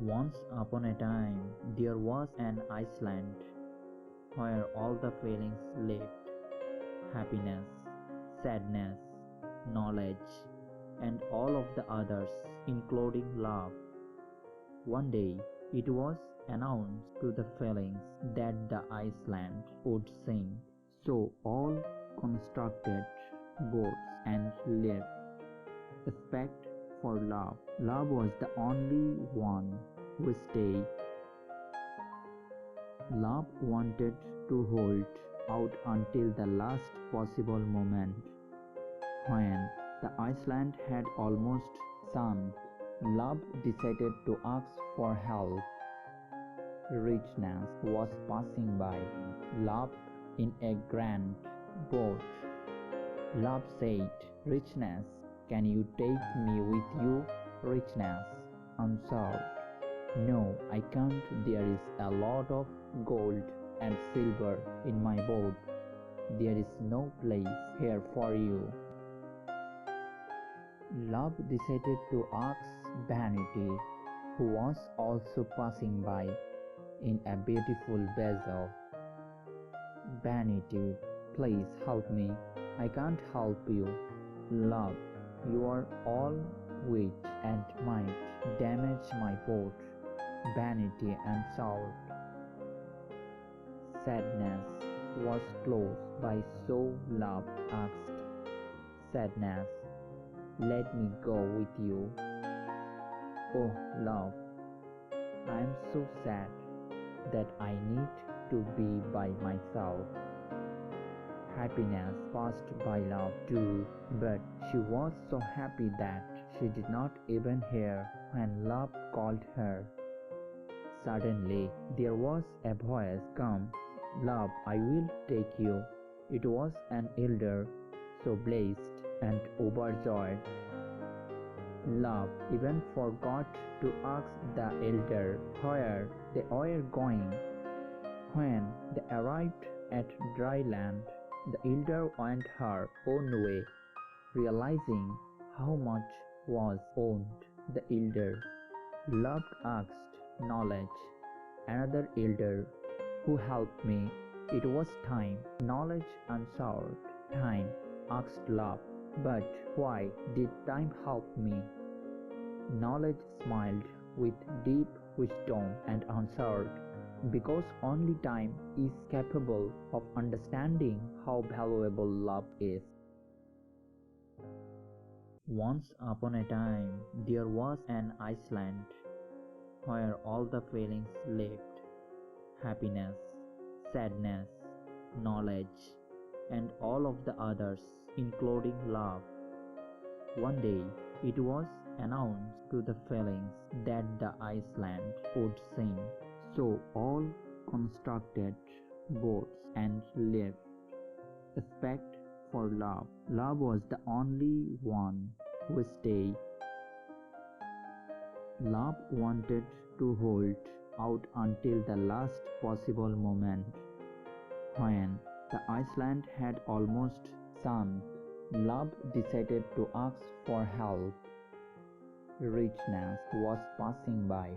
Once upon a time, there was an Iceland where all the feelings lived: happiness, sadness, knowledge, and all of the others, including love. One day, it was announced to the feelings that the Iceland would sink. So all constructed boats and lived. Respect for love. Love was the only one who stayed. Love wanted to hold out until the last possible moment. When the Iceland had almost sunk, love decided to ask for help. Richness was passing by. Love in a grand boat. Love said, "Richness, can you take me with you?" Richness answered, "No, I can't. There is a lot of gold and silver in my boat. There is no place here for you." Love decided to ask Vanity, who was also passing by in a beautiful vessel. "Vanity, please help me. I can't help you." "Love, you are all wit and might damage my boat," Vanity answered. Sadness was close by, so Love asked, "Sadness, let me go with you." "Oh, Love, I am so sad that I need to be by myself." Happiness passed by Love too, but she was so happy that she did not even hear when Love called her. Suddenly there was a voice, "Come, Love, I will take you." It was an elder, so blessed and overjoyed. Love even forgot to ask the elder where they were going. When they arrived at dry land, the elder went her own way, realizing how much was owed the elder. Love asked Knowledge, another elder, "Who helped me?" It was Time. Knowledge answered. Time asked Love, "But why did Time help me?" Knowledge smiled with deep wisdom and answered, "Because only Time is capable of understanding how valuable love is." Once upon a time, there was an Iceland where all the feelings lived: happiness, sadness, knowledge, and all of the others, including love. One day, it was announced to the feelings that the Iceland would sink. So all constructed boats and lived. Respect for love. Love was the only one who stayed. Love wanted to hold out until the last possible moment. When the Iceland had almost sunk, Love decided to ask for help. Richness was passing by.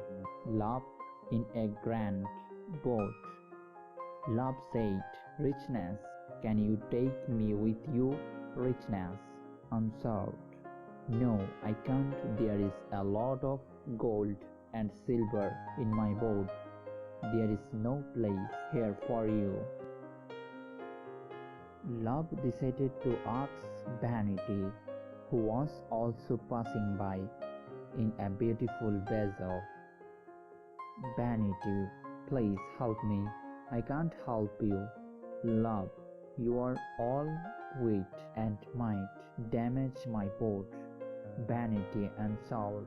Love in a grand boat. Love said, "Richness, can you take me with you?" Richness answered, "No, I can't. There is a lot of gold and silver in my boat. There is no place here for you." Love decided to ask Vanity, who was also passing by in a beautiful vessel. "Vanity, please help me. I can't help you." "Love, you are all wit and might damage my boat," Vanity answered.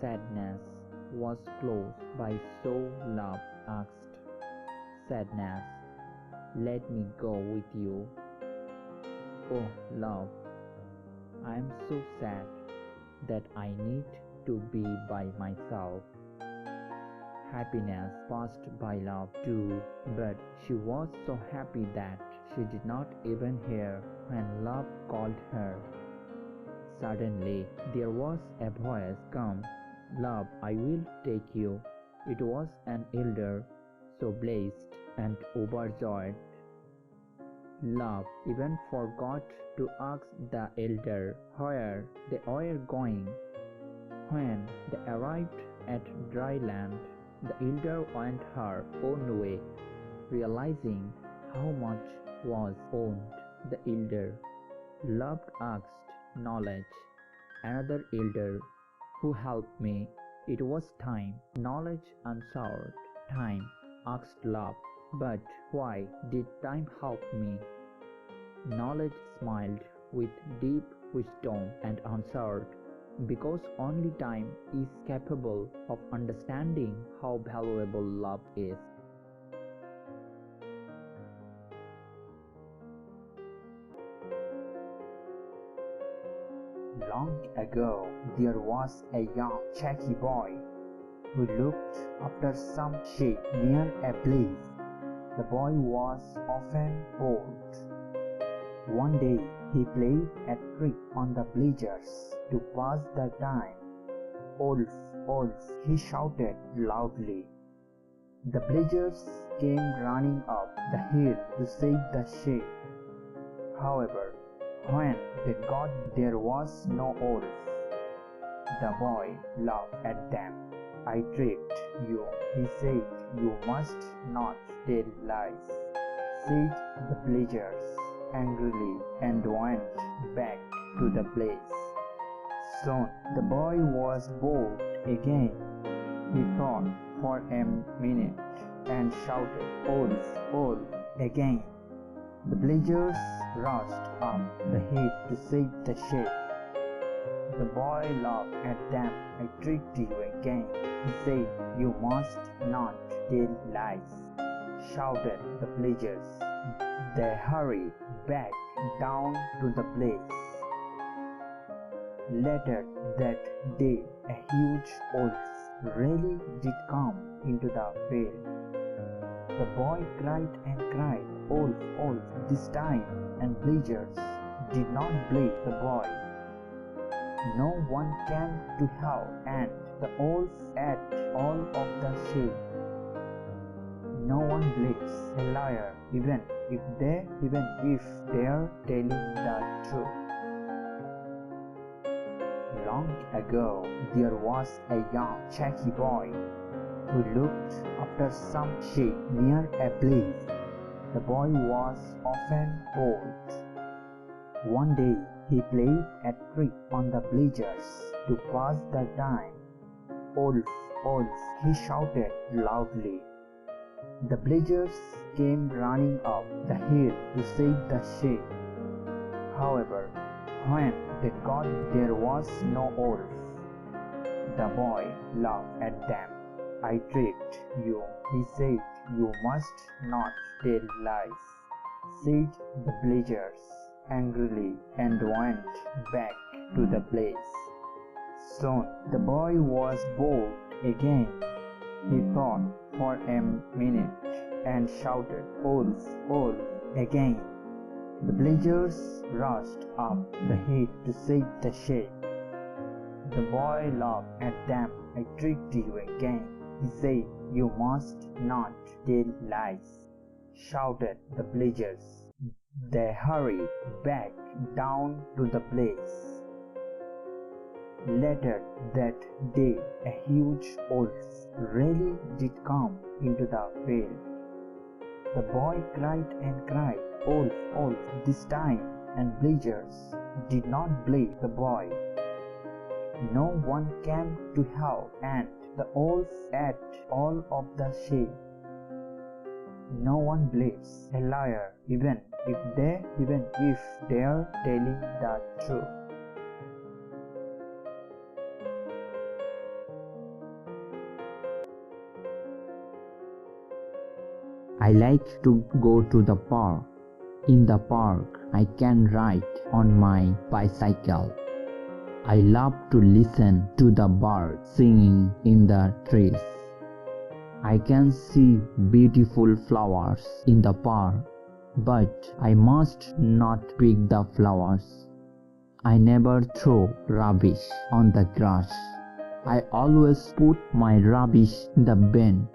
Sadness was close by, so Love asked, "Sadness, let me go with you." "Oh, Love, I am so sad that I need to be by myself." Happiness passed by Love too, but she was so happy that she did not even hear when Love called her. Suddenly there was a voice, "Come, Love, I will take you. It was an elder, so blessed and overjoyed. Love even forgot to ask the elder where they were going. When they arrived at dry land, the elder went her own way, realizing how much was owed. The elder loved asked knowledge, another elder who helped me. It was time. Knowledge answered. Time asked love, but why did time help me? Knowledge smiled with deep wisdom and answered, because only time is capable of understanding how valuable love is. Long ago, there was a young chatty boy who looked after some sheep near a place. The boy was often bored. One day, he played a trick on the villagers to pass the time. Wolf, wolf, he shouted loudly. The villagers came running up the hill to save the sheep. However, when they got there was no wolf. The boy laughed at them. I tricked you, he said. You must not tell lies, said the villagers angrily and went back to the place. Soon the boy was bored again. He thought for a minute and shouted, Wolf, wolf, again. The villagers rushed up the hill to save the sheep. The boy laughed at them. I tricked you again, he said. You must not tell lies, shouted the villagers. They hurried back down to the place. Later that day, a huge wolf really did come into the field. The boy cried and cried, Wolf, wolf, this time, and villagers did not blame the boy. No one came to help, and the wolf ate all of the sheep. No one believes a liar, even if they are telling the truth. Long ago, there was a young chatty boy who looked after some sheep near a place. The boy was often bored. One day, he played a trick on the villagers to pass the time. Wolf, wolf, he shouted loudly. The villagers came running up the hill to save the sheep. However, when they got there was no wolf. The boy laughed at them. I tricked you, he said. You must not tell lies, said the villagers angrily and went back to the place. Soon the boy was bored again. He thought for a minute and shouted, Wolf, wolf, again. The villagers rushed up the hill to save the sheep. The boy laughed at them. I tricked you again, he said. You must not tell lies, shouted the villagers. They hurried back down to the place. Later that day, a huge wolf really did come into the field. The boy cried and cried, Wolf, wolf, this time, and villagers did not blame the boy. No one came to help, and the wolf ate all of the sheep. No one believes a liar, even if they are telling the truth. I like to go to the park. In the park, I can ride on my bicycle. I love to listen to the birds singing in the trees. I can see beautiful flowers in the park, but I must not pick the flowers. I never throw rubbish on the grass. I always put my rubbish in the bin.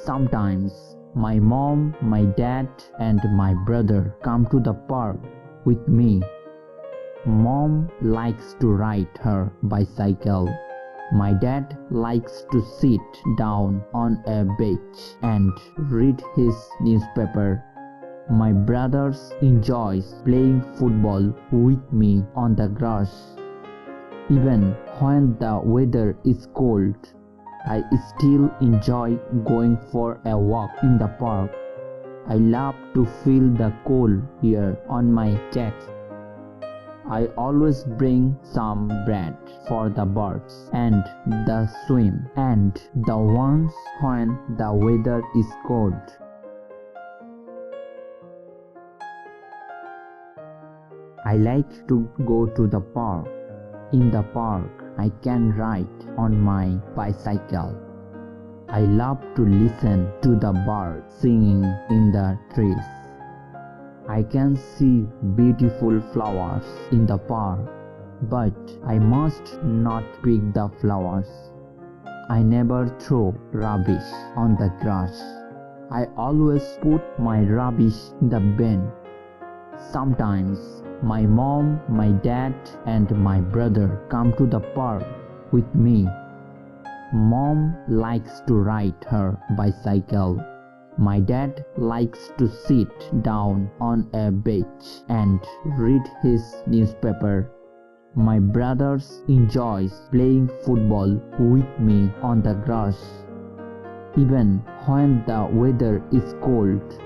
Sometimes my mom, my dad, and my brother come to the park with me. Mom likes to ride her bicycle. My dad likes to sit down on a bench and read his newspaper. My brother enjoys playing football with me on the grass. Even when the weather is cold, I still enjoy going for a walk in the park. I love to feel the cold air on my chest. I always bring some bread for the birds and the swim and the ones when the weather is cold. I like to go to the park. In the park, I can ride on my bicycle. I love to listen to the birds singing in the trees. I can see beautiful flowers in the park, but I must not pick the flowers. I never throw rubbish on the grass. I always put my rubbish in the bin. Sometimes my mom, my dad, and my brother come to the park with me. Mom likes to ride her bicycle. My dad likes to sit down on a bench and read his newspaper. My brother enjoys playing football with me on the grass. Even when the weather is cold,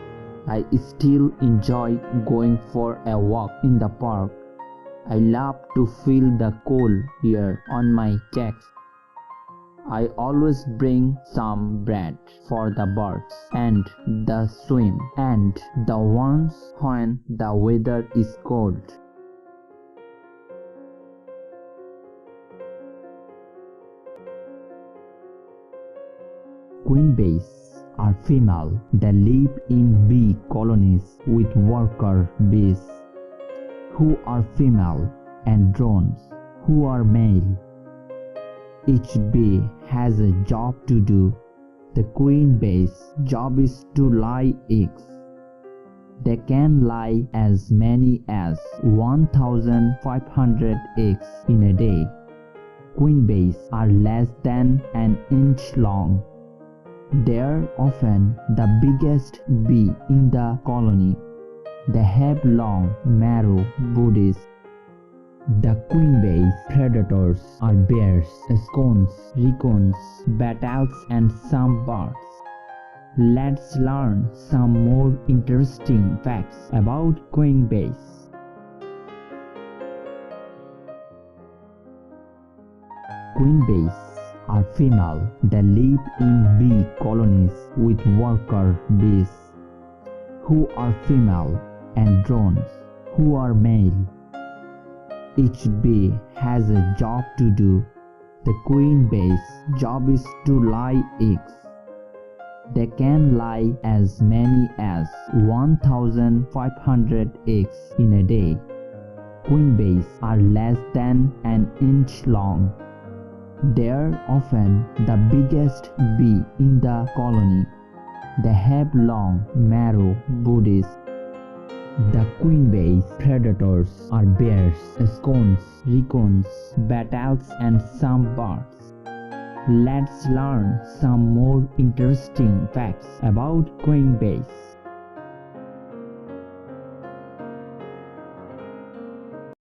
I still enjoy going for a walk in the park. I love to feel the cold air on my chest. I always bring some bread for the birds and the swim and the ones when the weather is cold. Queen bees are female. They live in bee colonies with worker bees, who are female, and drones, who are male. Each bee has a job to do. The queen bee's job is to lay eggs. They can lay as many as 1,500 eggs in a day. Queen bees are less than an inch long. They are often the biggest bee in the colony. They have long, narrow bodies. The queen bee's predators are bears, scones, raccoons, bat-owls, and some birds. Let's learn some more interesting facts about queen bees. Queen bees are female. They live in bee colonies with worker bees, who are female, and drones, who are male. Each bee has a job to do. The queen bee's job is to lay eggs. They can lay as many as 1,500 eggs in a day. Queen bees are less than an inch long. They are often the biggest bee in the colony. They have long, narrow bodies. The queen bee's predators are bears, scones, raccoons, bat-owls, and some birds. Let's learn some more interesting facts about queen bees.